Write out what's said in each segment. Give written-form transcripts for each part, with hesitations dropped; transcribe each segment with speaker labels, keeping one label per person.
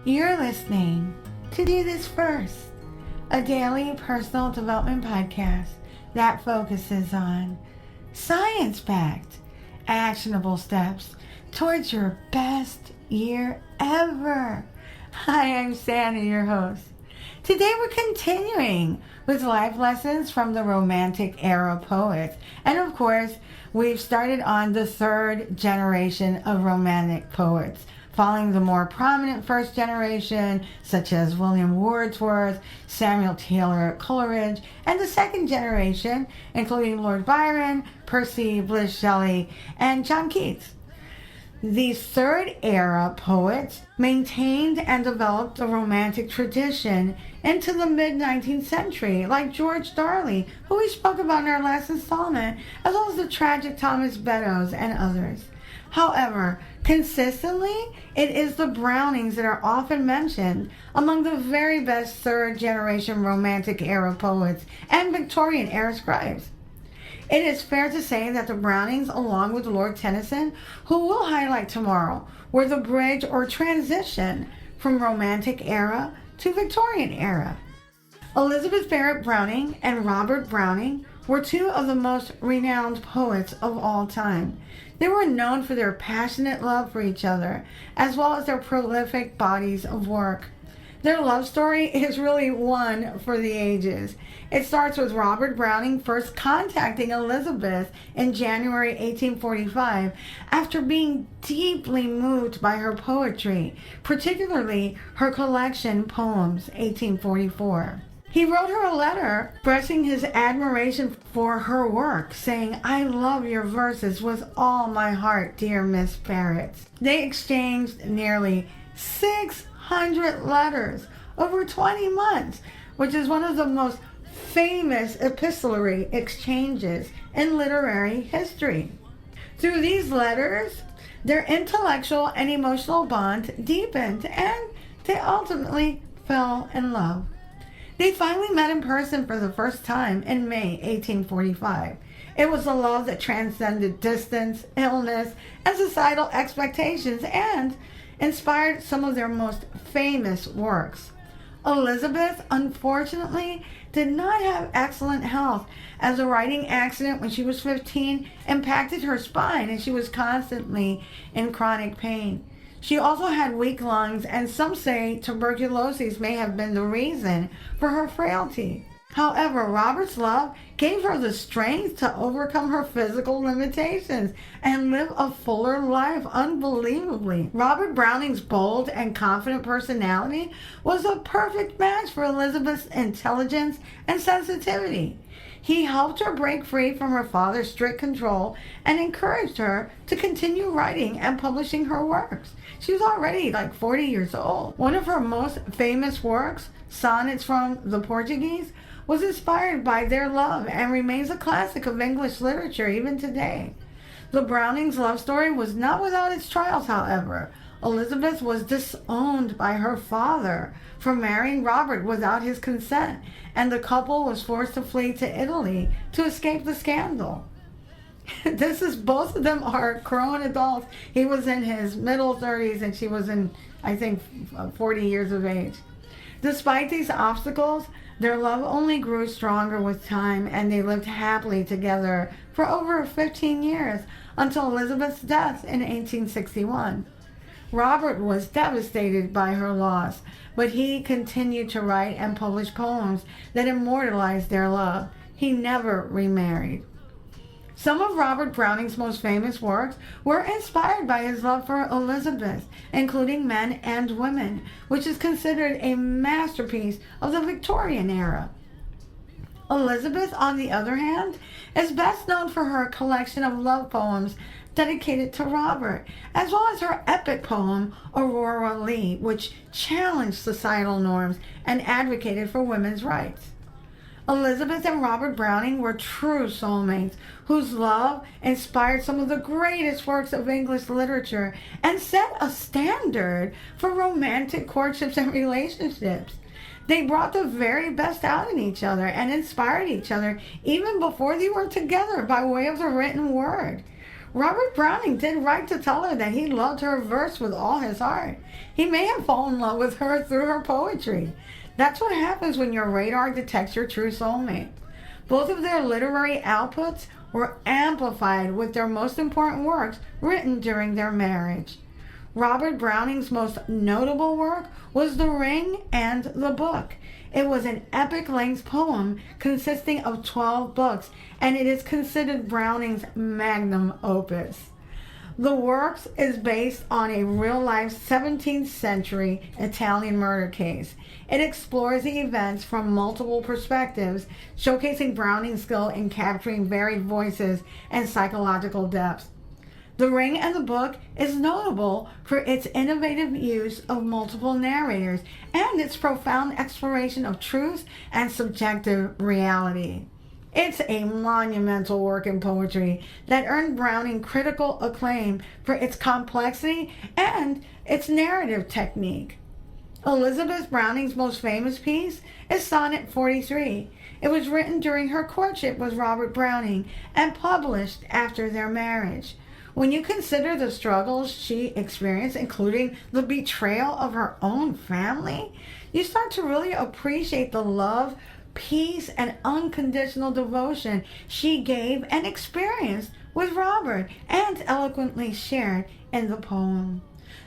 Speaker 1: You're listening to Do This First, a daily personal development podcast that focuses on science-backed, actionable steps towards your best year ever. Hi, I'm Sandy, your host. Today we're continuing with life lessons from the Romantic Era Poets. And of course, we've started on the third generation of Romantic poets, following the more prominent first generation, such as William Wordsworth, Samuel Taylor Coleridge, and the second generation, including Lord Byron, Percy Bysshe Shelley, and John Keats. The third era poets maintained and developed the Romantic tradition into the mid-19th century, like George Darley, who we spoke about in our last installment, as well as the tragic Thomas Beddoes and others. However, consistently, it is the Brownings that are often mentioned among the very best third-generation Romantic era poets and Victorian era scribes. It is fair to say that the Brownings, along with Lord Tennyson, who we'll highlight tomorrow, were the bridge or transition from Romantic era to Victorian era. Elizabeth Barrett Browning and Robert Browning were two of the most renowned poets of all time. They were known for their passionate love for each other, as well as their prolific bodies of work. Their love story is really one for the ages. It starts with Robert Browning first contacting Elizabeth in January 1845 after being deeply moved by her poetry, particularly her collection Poems, 1844. He wrote her a letter expressing his admiration for her work, saying, "I love your verses with all my heart, dear Miss Barrett." They exchanged nearly 600 letters over 20 months, which is one of the most famous epistolary exchanges in literary history. Through these letters, their intellectual and emotional bond deepened, and they ultimately fell in love. They finally met in person for the first time in May 1845. It was a love that transcended distance, illness, and societal expectations, and inspired some of their most famous works. Elizabeth, unfortunately, did not have excellent health, as a riding accident when she was 15 impacted her spine, and she was constantly in chronic pain. She also had weak lungs, and some say tuberculosis may have been the reason for her frailty. However, Robert's love gave her the strength to overcome her physical limitations and live a fuller life unbelievably. Robert Browning's bold and confident personality was a perfect match for Elizabeth's intelligence and sensitivity. He helped her break free from her father's strict control and encouraged her to continue writing and publishing her works. She was already like 40 years old. One of her most famous works, Sonnets from the Portuguese, was inspired by their love and remains a classic of English literature even today. The Brownings' love story was not without its trials, however. Elizabeth was disowned by her father for marrying Robert without his consent, and the couple was forced to flee to Italy to escape the scandal. Both of them are grown adults. He was in his middle 30s and she was in, I think, 40 years of age. Despite these obstacles, their love only grew stronger with time, and they lived happily together for over 15 years until Elizabeth's death in 1861. Robert was devastated by her loss, but he continued to write and publish poems that immortalized their love. He never remarried. Some of Robert Browning's most famous works were inspired by his love for Elizabeth, including Men and Women, which is considered a masterpiece of the Victorian era. Elizabeth, on the other hand, is best known for her collection of love poems dedicated to Robert, as well as her epic poem, Aurora Leigh, which challenged societal norms and advocated for women's rights. Elizabeth and Robert Browning were true soulmates whose love inspired some of the greatest works of English literature and set a standard for romantic courtships and relationships. They brought the very best out in each other and inspired each other even before they were together by way of the written word. Robert Browning did right to tell her that he loved her verse with all his heart. He may have fallen in love with her through her poetry. That's what happens when your radar detects your true soulmate. Both of their literary outputs were amplified with their most important works written during their marriage. Robert Browning's most notable work was The Ring and the Book. It was an epic-length poem consisting of 12 books, and it is considered Browning's magnum opus. The work is based on a real-life 17th century Italian murder case. It explores the events from multiple perspectives, showcasing Browning's skill in capturing varied voices and psychological depths. The Ring and the Book is notable for its innovative use of multiple narrators and its profound exploration of truth and subjective reality. It's a monumental work in poetry that earned Browning critical acclaim for its complexity and its narrative technique. Elizabeth Browning's most famous piece is Sonnet 43. It was written during her courtship with Robert Browning and published after their marriage. When you consider the struggles she experienced, including the betrayal of her own family, you start to really appreciate the love, peace, and unconditional devotion she gave and experienced with Robert and eloquently shared in the poem.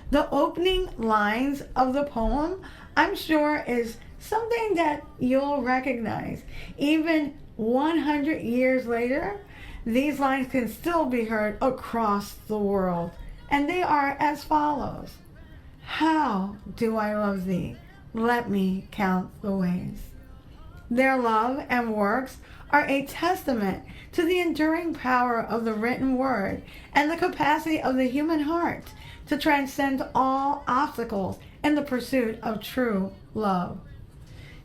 Speaker 1: The opening lines of the poem, I'm sure, is something that you'll recognize. Even 100 years later, these lines can still be heard across the world, and they are as follows. How do I love thee? Let me count the ways. Their love and works are a testament to the enduring power of the written word and the capacity of the human heart to transcend all obstacles in the pursuit of true love.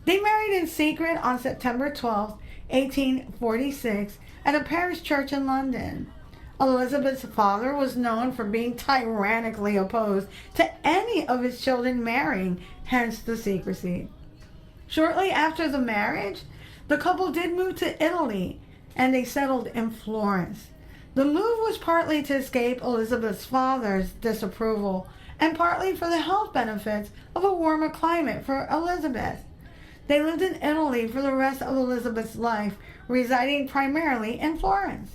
Speaker 1: They married in secret on September 12, 1846, at a parish church in London. Elizabeth's father was known for being tyrannically opposed to any of his children marrying, hence the secrecy. Shortly after the marriage, the couple did move to Italy, and they settled in Florence. The move was partly to escape Elizabeth's father's disapproval, and partly for the health benefits of a warmer climate for Elizabeth. They lived in Italy for the rest of Elizabeth's life, residing primarily in Florence.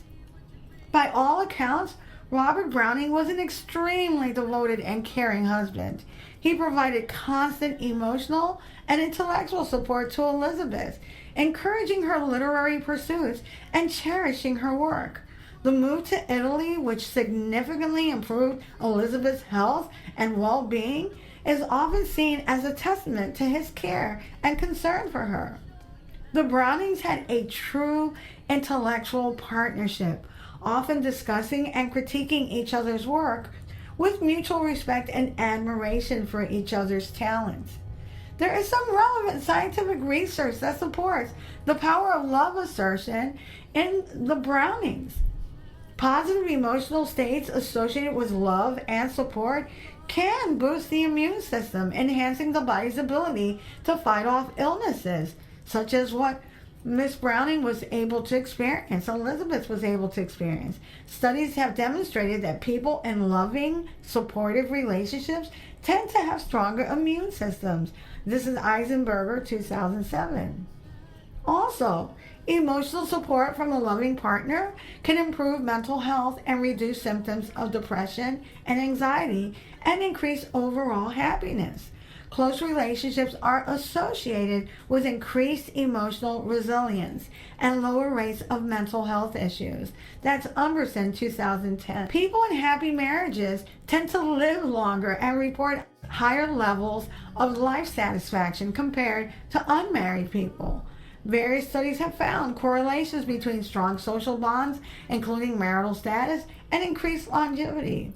Speaker 1: By all accounts, Robert Browning was an extremely devoted and caring husband. He provided constant emotional and intellectual support to Elizabeth, encouraging her literary pursuits and cherishing her work. The move to Italy, which significantly improved Elizabeth's health and well-being, is often seen as a testament to his care and concern for her. The Brownings had a true intellectual partnership, often discussing and critiquing each other's work with mutual respect and admiration for each other's talents. There is some relevant scientific research that supports the power of love assertion in the Brownings. Positive emotional states associated with love and support can boost the immune system, enhancing the body's ability to fight off illnesses, such as what Miss Browning was able to experience, Elizabeth was able to experience. Studies have demonstrated that people in loving, supportive relationships tend to have stronger immune systems. This is Eisenberger, 2007. Also, emotional support from a loving partner can improve mental health and reduce symptoms of depression and anxiety and increase overall happiness. Close relationships are associated with increased emotional resilience and lower rates of mental health issues. That's Umberson, 2010. People in happy marriages tend to live longer and report higher levels of life satisfaction compared to unmarried people. Various studies have found correlations between strong social bonds, including marital status, and increased longevity.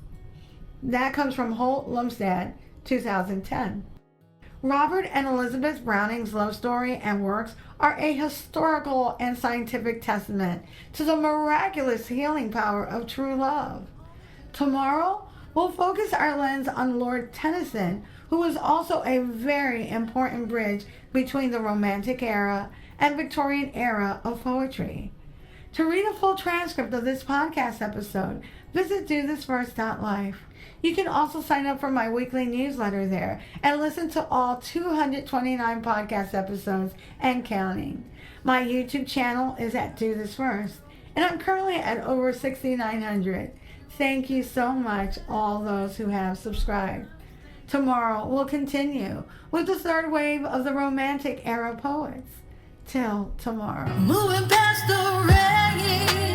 Speaker 1: That comes from Holt-Lumstad, 2010. Robert and Elizabeth Browning's love story and works are a historical and scientific testament to the miraculous healing power of true love. Tomorrow, we'll focus our lens on Lord Tennyson, who was also a very important bridge between the Romantic Era and Victorian era of poetry. To read a full transcript of this podcast episode, visit dothisfirst.life. You can also sign up for my weekly newsletter there and listen to all 229 podcast episodes and counting. My YouTube channel is at Do This First, and I'm currently at over 6,900. Thank you so much, all those who have subscribed. Tomorrow we'll continue with the third wave of the Romantic Era Poets. Till tomorrow.
Speaker 2: Moving past the rain.